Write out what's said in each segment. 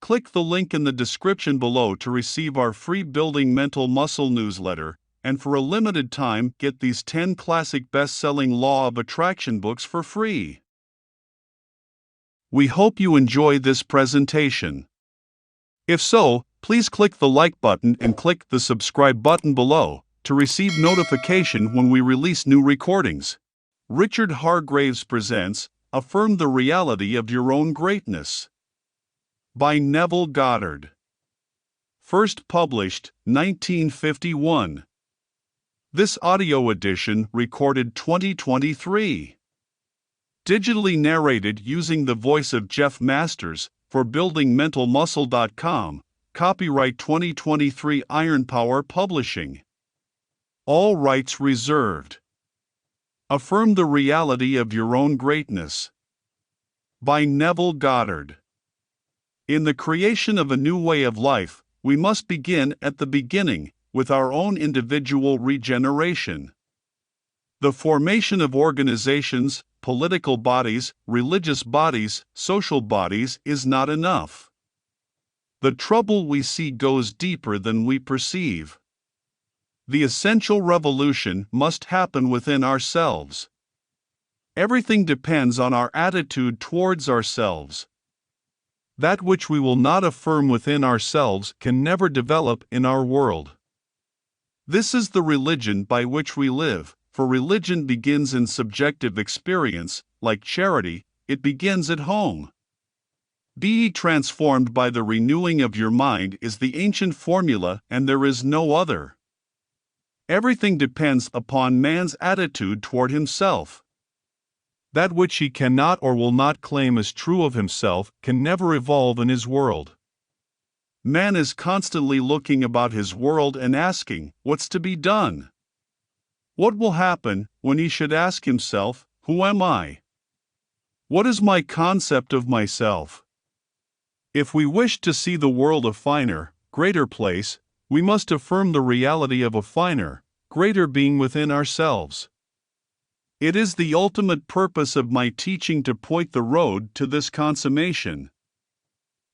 Click the link in the description below to receive our free Building Mental Muscle newsletter, and for a limited time, get these 10 classic best-selling Law of Attraction books for free. We hope you enjoy this presentation. If so, please click the like button and click the subscribe button below to receive notification when we release new recordings. Richard Hargraves presents Affirm the Reality of Your Own Greatness by Neville Goddard. First published 1951. This audio edition recorded 2023. Digitally narrated using the voice of Jeff Masters for buildingmentalmuscle.com. Copyright 2023 Iron Power Publishing. All rights reserved. Affirm the Reality of Your Own Greatness by Neville Goddard. In the creation of a new way of life, we must begin at the beginning, with our own individual regeneration. The formation of organizations, political bodies, religious bodies, social bodies is not enough. The trouble we see goes deeper than we perceive. The essential revolution must happen within ourselves. Everything depends on our attitude towards ourselves. That which we will not affirm within ourselves can never develop in our world. This is the religion by which we live, for religion begins in subjective experience. Like charity, it begins at home. Be ye transformed by the renewing of your mind is the ancient formula, and there is no other. Everything depends upon man's attitude toward himself. That which he cannot or will not claim as true of himself can never evolve in his world. Man is constantly looking about his world and asking, what's to be done? What will happen when he should ask himself, who am I? What is my concept of myself? If we wish to see the world a finer, greater place, we must affirm the reality of a finer, greater being within ourselves. It is the ultimate purpose of my teaching to point the road to this consummation.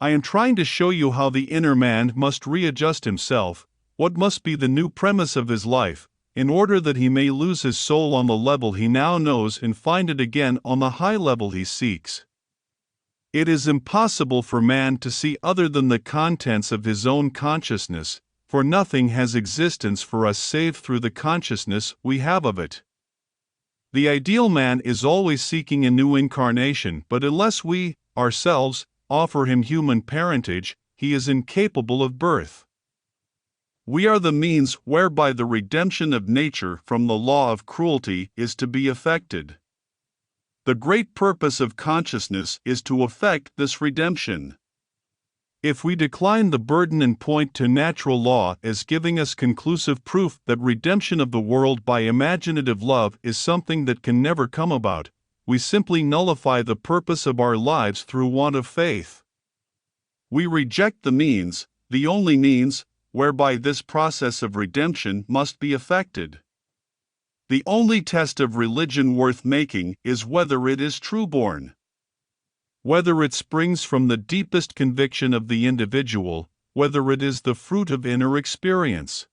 I am trying to show you how the inner man must readjust himself, what must be the new premise of his life, in order that he may lose his soul on the level he now knows and find it again on the high level he seeks. It is impossible for man to see other than the contents of his own consciousness, for nothing has existence for us save through the consciousness we have of it. The ideal man is always seeking a new incarnation, but unless we, ourselves, offer him human parentage, he is incapable of birth. We are the means whereby the redemption of nature from the law of cruelty is to be effected. The great purpose of consciousness is to effect this redemption. If we decline the burden and point to natural law as giving us conclusive proof that redemption of the world by imaginative love is something that can never come about, we simply nullify the purpose of our lives through want of faith. We reject the means, the only means, whereby this process of redemption must be effected. The only test of religion worth making is whether it is trueborn. Whether it springs from the deepest conviction of the individual, whether it is the fruit of inner experience.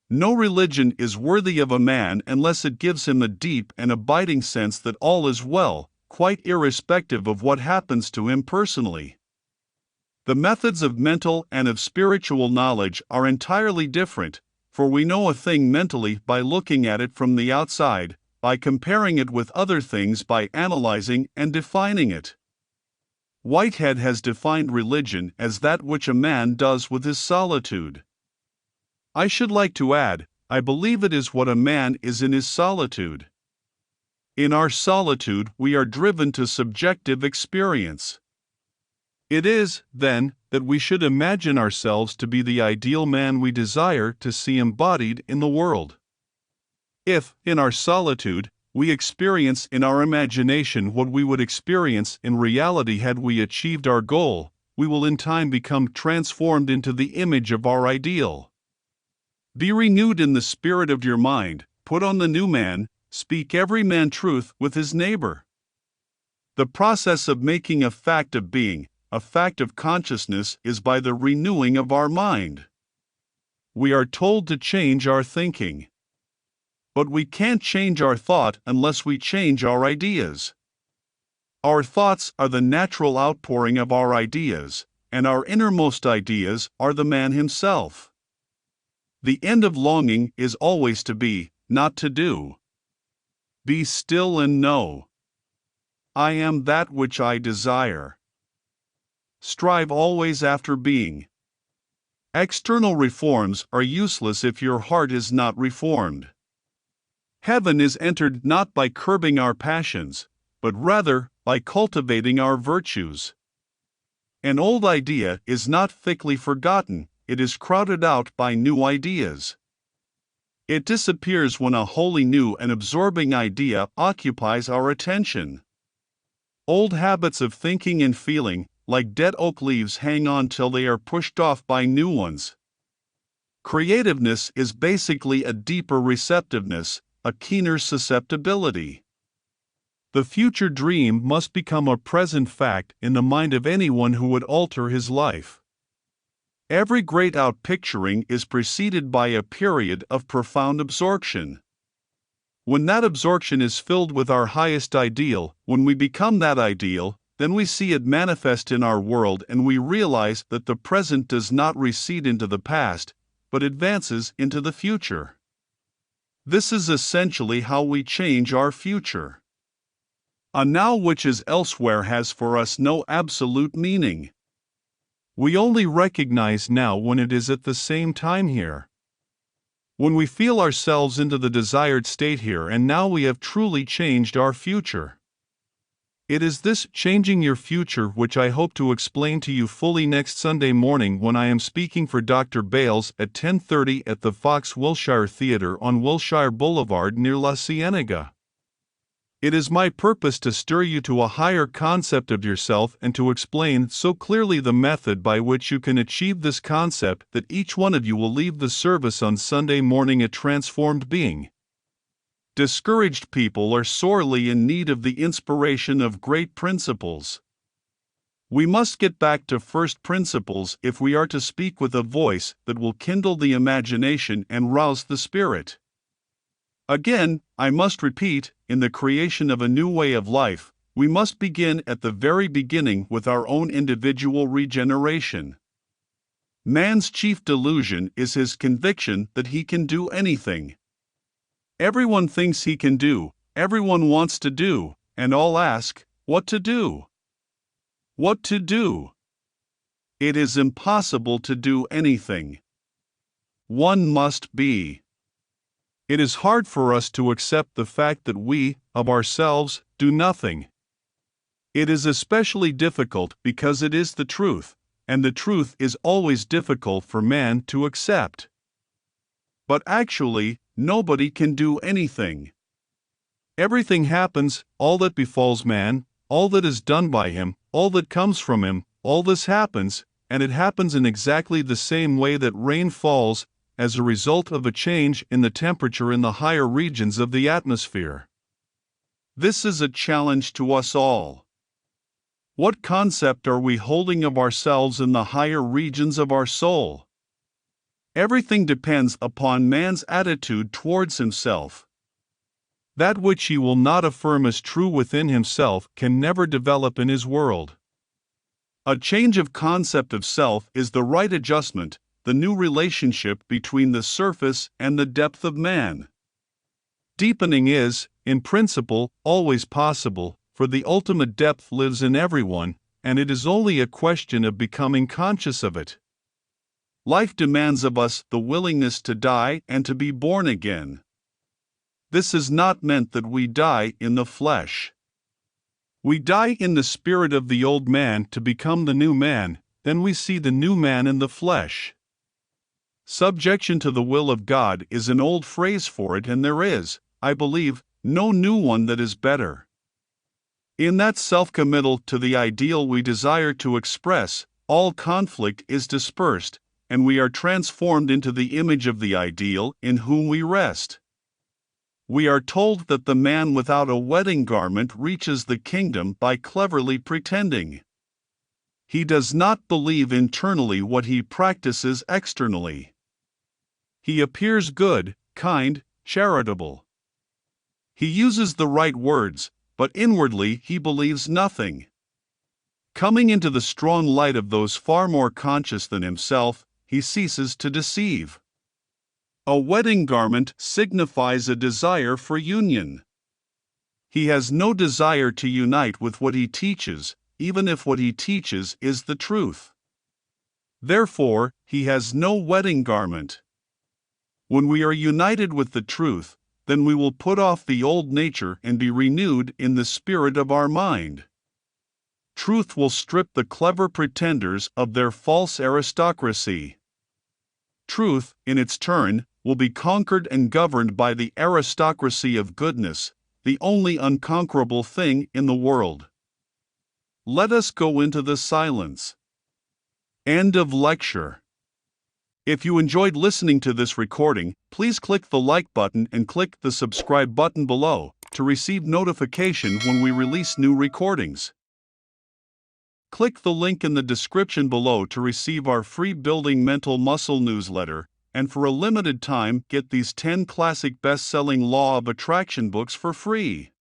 No religion is worthy of a man unless it gives him a deep and abiding sense that all is well, quite irrespective of what happens to him personally. The methods of mental and of spiritual knowledge are entirely different, for we know a thing mentally by looking at it from the outside, by comparing it with other things, by analyzing and defining it. Whitehead has defined religion as that which a man does with his solitude. I should like to add, I believe it is what a man is in his solitude. In our solitude we are driven to subjective experience. It is, then, that we should imagine ourselves to be the ideal man we desire to see embodied in the world. If, in our solitude, we experience in our imagination what we would experience in reality had we achieved our goal, we will in time become transformed into the image of our ideal. Be renewed in the spirit of your mind, put on the new man, speak every man truth with his neighbor. The process of making a fact of being, a fact of consciousness is by the renewing of our mind. We are told to change our thinking. But we can't change our thought unless we change our ideas. Our thoughts are the natural outpouring of our ideas, and our innermost ideas are the man himself. The end of longing is always to be, not to do. Be still and know. I am that which I desire. Strive always after being. External reforms are useless if your heart is not reformed. Heaven is entered not by curbing our passions, but rather by cultivating our virtues. An old idea is not thickly forgotten, it is crowded out by new ideas. It disappears when a wholly new and absorbing idea occupies our attention. Old habits of thinking and feeling, like dead oak leaves, hang on till they are pushed off by new ones. Creativeness is basically a deeper receptiveness, a keener susceptibility. The future dream must become a present fact in the mind of anyone who would alter his life. Every great outpicturing is preceded by a period of profound absorption. When that absorption is filled with our highest ideal, when we become that ideal, then we see it manifest in our world and we realize that the present does not recede into the past, but advances into the future. This is essentially how we change our future. A now which is elsewhere has for us no absolute meaning. We only recognize now when it is at the same time here. When we feel ourselves into the desired state here and now, we have truly changed our future. It is this changing your future which I hope to explain to you fully next Sunday morning when I am speaking for Dr. Bales at 10:30 at the Fox Wilshire Theatre on Wilshire Boulevard near La Cienega. It is my purpose to stir you to a higher concept of yourself and to explain so clearly the method by which you can achieve this concept that each one of you will leave the service on Sunday morning a transformed being. Discouraged people are sorely in need of the inspiration of great principles. We must get back to first principles if we are to speak with a voice that will kindle the imagination and rouse the spirit. Again, I must repeat, in the creation of a new way of life, we must begin at the very beginning with our own individual regeneration. Man's chief delusion is his conviction that he can do anything. Everyone thinks he can do, everyone wants to do, and all ask, what to do? What to do? It is impossible to do anything. One must be. It is hard for us to accept the fact that we, of ourselves, do nothing. It is especially difficult because it is the truth, and the truth is always difficult for man to accept. But actually, nobody can do anything. Everything happens, all that befalls man, all that is done by him, all that comes from him, all this happens, and it happens in exactly the same way that rain falls, as a result of a change in the temperature in the higher regions of the atmosphere. This is a challenge to us all. What concept are we holding of ourselves in the higher regions of our soul? Everything depends upon man's attitude towards himself. That which he will not affirm as true within himself can never develop in his world. A change of concept of self is the right adjustment, the new relationship between the surface and the depth of man. Deepening is, in principle, always possible, for the ultimate depth lives in everyone, and it is only a question of becoming conscious of it. Life demands of us the willingness to die and to be born again. This is not meant that we die in the flesh. We die in the spirit of the old man to become the new man, then we see the new man in the flesh. Subjection to the will of God is an old phrase for it, and there is, I believe, no new one that is better. In that self-committal to the ideal we desire to express, all conflict is dispersed, and we are transformed into the image of the ideal in whom we rest. We are told that the man without a wedding garment reaches the kingdom by cleverly pretending. He does not believe internally what he practices externally. He appears good, kind, charitable. He uses the right words, but inwardly he believes nothing. Coming into the strong light of those far more conscious than himself, he ceases to deceive. A wedding garment signifies a desire for union. He has no desire to unite with what he teaches, even if what he teaches is the truth. Therefore, he has no wedding garment. When we are united with the truth, then we will put off the old nature and be renewed in the spirit of our mind. Truth will strip the clever pretenders of their false aristocracy. Truth, in its turn, will be conquered and governed by the aristocracy of goodness, the only unconquerable thing in the world. Let us go into the silence. End of lecture. If you enjoyed listening to this recording, please click the like button and click the subscribe button below to receive notification when we release new recordings. Click the link in the description below to receive our free Building Mental Muscle newsletter, and for a limited time get these 10 classic best-selling Law of Attraction books for free.